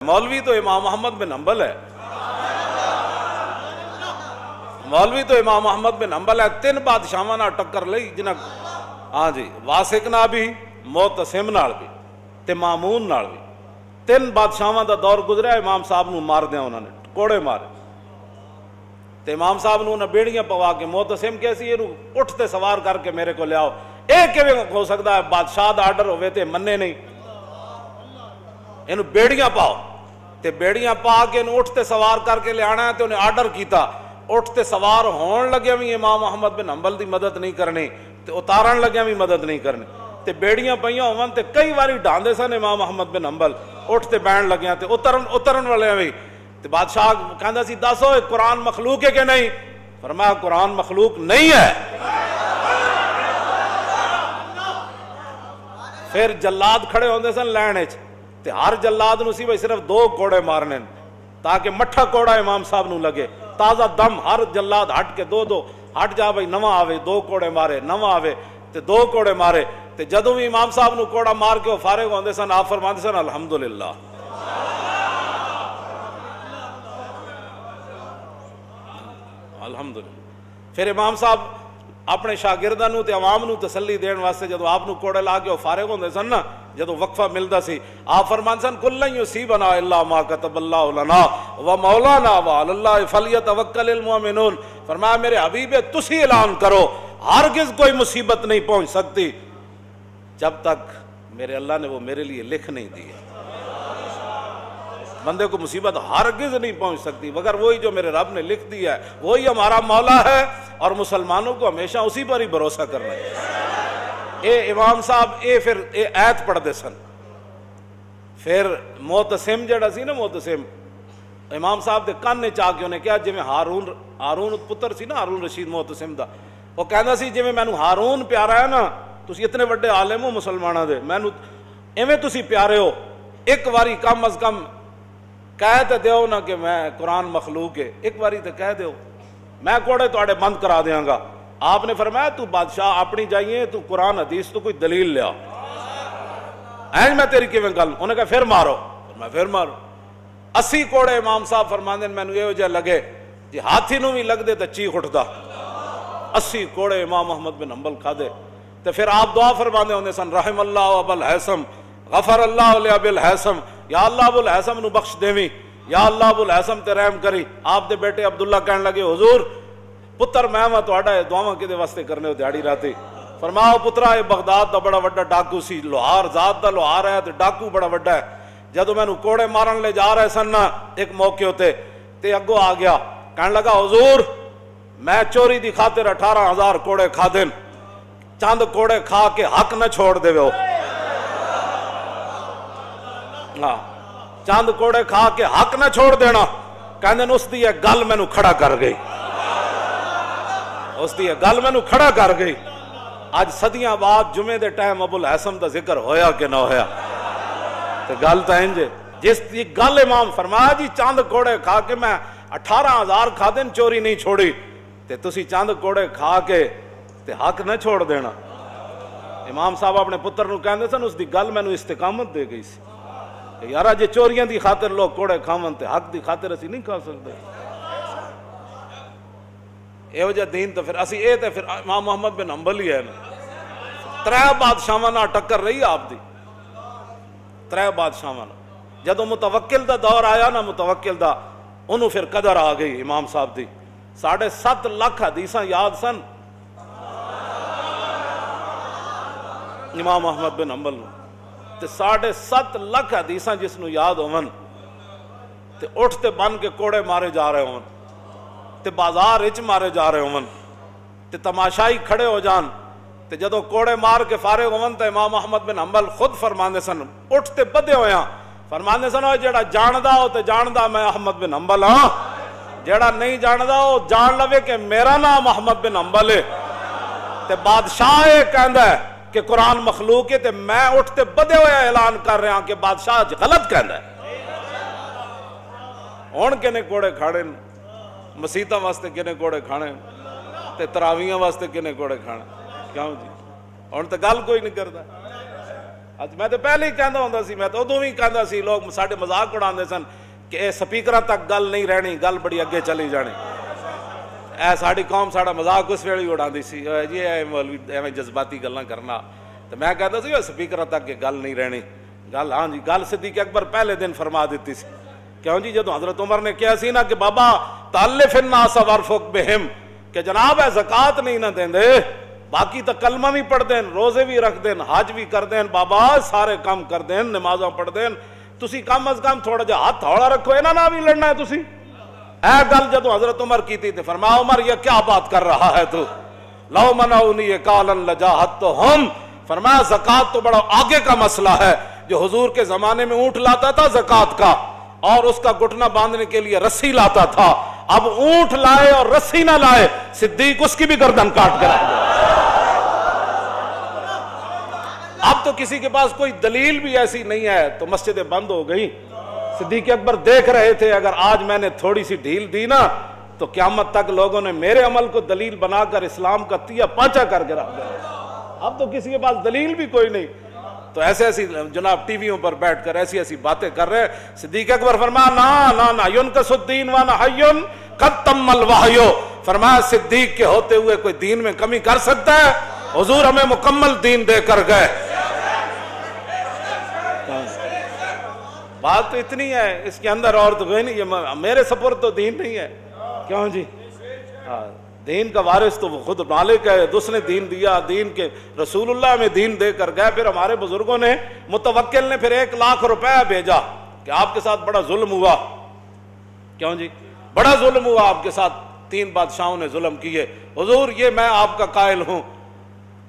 مولوی تو امام محمد بن حنبل ہے، مولوی تو امام محمد بن حنبل ہے۔ تین بادشاہاں نال ٹکر لئی جنہاں، ہاں جی، واسق نال بھی، معتصم نال بھی تے مامون نال بھی۔ تین بادشاہاں دا دور گزریا، امام صاحب نو مار دیا انہوں نے، کوڑے مارے تے امام صاحب نو بیڑیاں پوا کے معتصم کیسی اینو اٹھ تے سوار کر کے میرے کو لیاؤ۔ اے کیویں ہو سکدا ہے بادشاہ دا آرڈر ہوے تے منے نہیں، اینو بیڑیاں پاؤ تے بیڑیاں پا کے اینو اٹھ تے سوار کر کے لے آنا ہے تے انہیں آرڈر کیتا۔ اٹھ تے سوار ہون لگیا بھی امام محمد بن حنبل دی مدد نہیں کرنی تے اتارن لگیا بھی مدد نہیں کرنی تے بیڑیاں پئیاں ہون تے کئی واری ڈھاندے سن امام محمد بن حنبل، اٹھ تے بہن لگیا تے اترن والے بھی تے بادشاہ کہندا سی دسو قرآن مخلوق ہے کہ نہیں؟ فرمایا قرآن مخلوق نہیں ہے۔ پھر جلاد کھڑے ہوندے سن لین وچ تے ہر جلاد نو سی بھئی صرف 2 کوڑے مارنے تاکہ مٹھا کوڑا امام صاحب نو لگے، تازہ دم ہر جلاد ہٹ کے 2 ہٹ جا بھئی نواں آوے 2 کوڑے مارے، نواں آوے تے 2 کوڑے مارے تے جدوں بھی امام صاحب نو کوڑا مار کے وہ فارغ ہوندے سن آپ فرماندے سن الحمدللہ۔ الحمدللہ۔ پھر امام صاحب اپنے شاگرداں نو تے عوام نو تسلی دین واسطے جدوں آپ نو کوڑے لا کے وہ فارغ ہوندے سن نا، جدوں وقفہ ملدا سی آپ فرماندے سن کل لن یصیبنا الا ما کتب اللہ لنا ومولانا وعلی اللہ فلیتوکل المؤمنون۔ فرمایا میرے حبیب تسی اعلان کرو ہرگز کوئی مصیبت نہیں پہنچ سکتی جب تک میرے اللہ نے وہ میرے لیے لکھ نہیں دی ہے۔ بندے کو مصیبت ہرگز نہیں پہنچ سکتی مگر وہی جو میرے رب نے لکھ دیا ہے، وہی ہمارا مولا ہے اور مسلمانوں کو ہمیشہ اسی پر ہی بھروسہ کرنا ہے۔ اے امام صاحب پھر آیت پڑھ دے سن۔ پھر معتصم جڑا سی نا، معتصم امام صاحب دے کان نے چاہ کے انہیں کہا جی میں ہارون پتر سی نا ہارون رشید معتصم دا، وہ کہندا سی جی مینوں ہارون پیارا ہے نا، تسی اتنے بڑے عالم ہو مسلمانوں دے، مینوں ایویں تسی پیارے ہو، ایک واری کم از کم کہہ تے دیو نا کہ میں قرآن مخلوق ہے، ایک باری تے کہہ دیو، میں کوڑے تواڈے بند کرا دیاں گا۔ آپ نے فرمایا تو بادشاہ اپنی جائیے، تو قرآن حدیث تو کوئی دلیل لیا، این میں تیری کیویں گل؟ انہیں کہا پھر مارو، میں پھر مارو۔ 80 کوڑے امام صاحب فرماندے مینوں یہ جہ لگے جی ہاتھی نو بھی لگ دے تے چیخ اٹھدا۔ 80 کوڑے امام محمد بن حنبل کھا دے تے پھر آپ دعا فرماندے ہوندے سن رحم اللہ ابا الحیثم غفر اللہ لابی الحیثم، یا اللہ ابو الحیثم نو بخش دیویں، یا اللہ ابو الحیثم تے رحم کری۔ آپ دے بیٹے عبداللہ کہن لگے حضور پتر میں تہاڈا دعاواں کدے واسطے کرنے ہو دیہڑی راتی؟ فرماؤ پترا یہ بغداد دا بڑا وڈا ڈاکو سی، لوہار ذات دا لوہار ہے تے ڈاکو بڑا وڈا ہے۔ جدوں مینوں کوڑے مارن لے جا رہے سن ایک موقع ہوتے تے اگوں آ گیا کہن لگا حضور میں چوری دی خاطر 18,000 کوڑے کھا دین، چند کوڑے کھا کے حق نہ چھوڑ دے ہو، چند کوڑے کھا کے حق نہ چھوڑ دینا۔ کہندے اس دی یہ گل مینوں کھڑا کر گئی، اس دی یہ گل مینوں کھڑا کر گئی۔ اج صدیاں بعد جمعے دے ٹائم ابو الحیثم دا ذکر ہویا کہ نہ ہویا؟ تے گل تا انج جس دی گل امام فرمایا جی چند کوڑے کھا کے میں 18,000 کھا دن چوری نہیں چھوڑی، تے تسی چند کوڑے کھا کے تے حق نہ چھوڑ دینا۔ امام صاحب اپنے پتر نو کہندے سن اس دی گل مینوں استقامت دے گئی سی کہ یارا جے چوریاں دی خاطر لوگ کوڑے کھاون تے حق دی خاطر اسی نہیں کھا سکتے۔ اے وجہ دین تو پھر اسی اے تے پھر امام محمد بن حنبل ہی ہے نا۔ 3 بادشاہاں نال ٹکر رہی آپ دی، 3 بادشاہاں نال۔ جدوں متوکل دا دور آیا نا، متوکل دا انہوں پھر قدر آ گئی امام صاحب دی۔ 7.5 لاکھ حدیثاں یاد سن امام محمد بن حنبل نو، تے 7.5 لاکھ حدیثاں جس نو یاد ہون تے اٹھ تے بن کے کوڑے مارے جا رہے ہون تے بازار اچ مارے جا رہے ہون تے تماشائی کھڑے ہو جان تے جدوں کوڑے مار کے فارغ ہون تے امام محمد بن حنبل خود فرماندے سن اٹھ تے بدے ہویاں فرماندے سن جیڑا جاندا ہو تے جاندا میں احمد بن حنبل ہاں، جیڑا نہیں جاندا ہو جان لوے کہ میرا نام احمد بن حنبل ہے تے بادشاہ یہ کہندا ہے کہ قرآن مخلوق ہے تے میں اٹھ تے بدے ہویا اعلان کر رہا ہوں کہ بادشاہ غلط کہندا ہے۔ ہن کنے کوڑے کھاڑے مسیتاں واسطے کنے کوڑے کھانے تے تراویحاں واسطے کنے کوڑے کھانے، کیوں جی؟ ہن تے گل کوئی نہیں کردا۔ میں تو پہلے ہی کہندا ہوندا سی, میں تو ادوں بھی کہندا سی, لوگ ساڈے مذاق اڑاندے سن کہ اے سپیکراں تک گل نہیں رہنی, گل بڑی اگے چلی جانی. اے ساڈی قوم ساڈا مذاق اس ویلے اڑاندی سی, جی اے مولوی ایویں جذباتی گلاں کرنا. تو میں کہتا سی سپیکراں تک گل نہیں رہنی گل. ہاں جی, گل صدیق اکبر پہلے دن فرما دیتی سی. کیوں جی, جدوں حضرت عمر نے کہا سی نا کہ بابا تالف الناس وارفق بہم, کہ جناب ہے زکات نہیں نہ دیندے, باقی تو کلمہ بھی پڑھ دین, روزے بھی رکھ دین, حج بھی کر دین, بابا سارے کام کر دین, نمازاں پڑھ دین, تسی کم از کم تھوڑا جا ہاتھ ہولا رکھو, انہاں نال بھی لڑنا ہے تسی. اے گل جدوں حضرت عمر کیتی تے فرمایا عمر یہ کیا بات کر رہا ہے تو, لو منعونی قالا لجاہدتہم. فرمایا زکات تو بڑا آگے کا مسئلہ ہے. جو حضور کے زمانے میں اونٹ لاتا تھا زکات کا, اور اس کا گھٹنا باندھنے کے لیے رسی لاتا تھا, اب اونٹ لائے اور رسی نہ لائے, صدیق اس کی بھی گردن کاٹ کر اب تو کسی کے پاس کوئی دلیل بھی ایسی نہیں ہے, تو مسجدیں بند ہو گئی. صدیق اکبر دیکھ رہے تھے اگر آج میں نے تھوڑی سی ڈھیل دی نا تو قیامت تک لوگوں نے میرے عمل کو دلیل بنا کر اسلام کا تیا پانچا کر کے رکھ دیا. اب تو کسی کے پاس دلیل بھی کوئی نہیں, تو ایسے ایسی جناب ٹی ویوں پر بیٹھ کر ایسی ایسی باتیں کر رہے. صدیق اکبر فرمایا نا نا نا ینقص الدین وانا حی قد تم الوحی. فرمایا صدیق کے ہوتے ہوئے کوئی دین میں کمی کر سکتا ہے؟ حضور ہمیں مکمل دین دے کر گئے. بات تو اتنی ہے, اس کے اندر اور تو کوئی نہیں. یہ میرے سپرد تو دین نہیں ہے. کیوں جی, دین کا وارث تو وہ خود مالک ہے, اس نے دین دیا, دین کے رسول اللہ میں دین دے کر گئے. پھر ہمارے بزرگوں نے, متوکل نے پھر 1 لاکھ روپے بھیجا کہ آپ کے ساتھ بڑا ظلم ہوا. کیوں جی, بڑا ظلم ہوا آپ کے ساتھ, 3 بادشاہوں نے ظلم کیے. حضور یہ میں آپ کا قائل ہوں,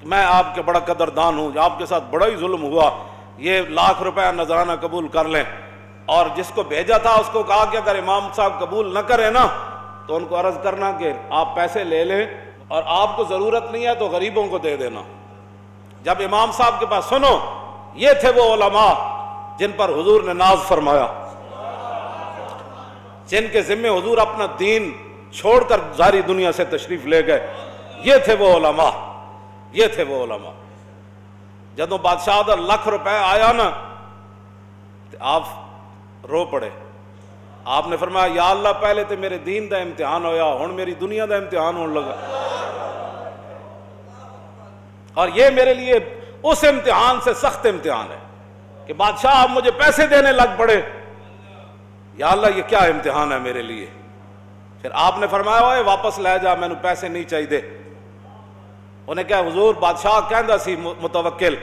میں آپ کے بڑا قدردان ہوں, آپ کے ساتھ بڑا ہی ظلم ہوا, یہ 1 لاکھ روپے نذرانہ قبول کر لیں. اور جس کو بھیجا تھا اس کو کہا کہ اگر امام صاحب قبول نہ کرے نا تو ان کو عرض کرنا کہ آپ پیسے لے لیں اور آپ کو ضرورت نہیں ہے تو غریبوں کو دے دینا. جب امام صاحب کے پاس سنو, یہ تھے وہ علماء جن پر حضور نے ناز فرمایا, جن کے ذمے حضور اپنا دین چھوڑ کر ساری دنیا سے تشریف لے گئے. یہ تھے وہ علماء, یہ تھے وہ علماء. جدوں بادشاہ دا 1 لاکھ روپے آیا نا تو آپ رو پڑے. آپ نے فرمایا یا اللہ پہلے تو میرے دین دا امتحان ہویا, ہن میری دنیا دا امتحان ہون لگا, اور یہ میرے لیے اس امتحان سے سخت امتحان ہے کہ بادشاہ آپ مجھے پیسے دینے لگ پڑے. یا اللہ یہ کیا امتحان ہے میرے لیے. پھر آپ نے فرمایا اوے واپس لے جا, مینوں پیسے نہیں چاہیے. انہیں کہا حضور بادشاہ کہندا سی متوکل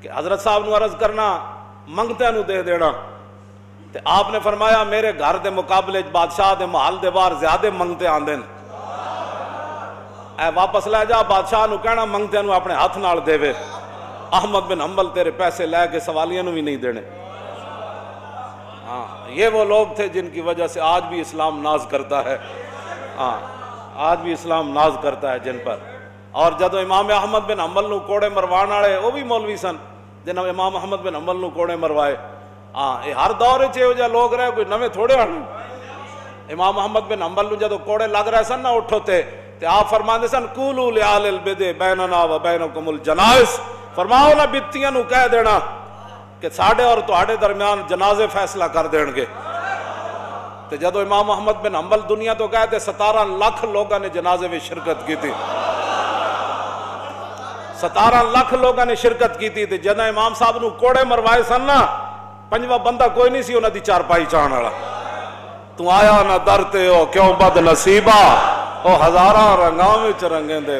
کہ حضرت صاحب نو عرض کرنا منگتے نو دے دینا. تے آپ نے فرمایا میرے گھر دے مقابلے بادشاہ دے محل دے باہر زیادہ منگتے آندے نے, اے واپس لے جا. بادشاہ نو کہنا منگتے نو اپنے ہاتھ نال دے وے. احمد بن حنبل تیرے پیسے لے کے سوالیاں نو بھی نہیں دینے. ہاں یہ وہ لوگ تھے جن کی وجہ سے آج بھی اسلام ناز کرتا ہے. ہاں آج بھی اسلام ناز کرتا ہے جن پر. اور جدو امام احمد بن حنبل نو کوڑے مروان والے وہ بھی مولوی سن جنہوں امام احمد بن حنبل نو کوڑے مروائے. ہاں یہ ہر دور چ لوگ رہے, کوئی نویں تھوڑے ہن. امام احمد بن حنبل نو جدو کوڑے لگ رہے سن نہ اٹھو تے آپ فرماندے سن قولوا لآل البدع بیننا و بینکم الجنائز. فرماؤ نا بتیاں نو کہہ دینا کہ ساڈے اور تہاڈے درمیان جنازے فیصلہ کر دین گے. تے جدو امام احمد بن حنبل دنیا تو گئے تے 17 لاکھ لوگوں نے جنازے میں شرکت کی تھی. 17 لاکھ لوگوں نے شرکت کی تھی. جدو امام صاحب نو کوڑے مروائے سن نا 5واں بندہ کوئی نہیں سی انہاں دی چارپائی چان والا. تو آیا نہ درتے ہو کیوں بد نصیبہ, او ہزاراں رنگاں وچ رنگیں دے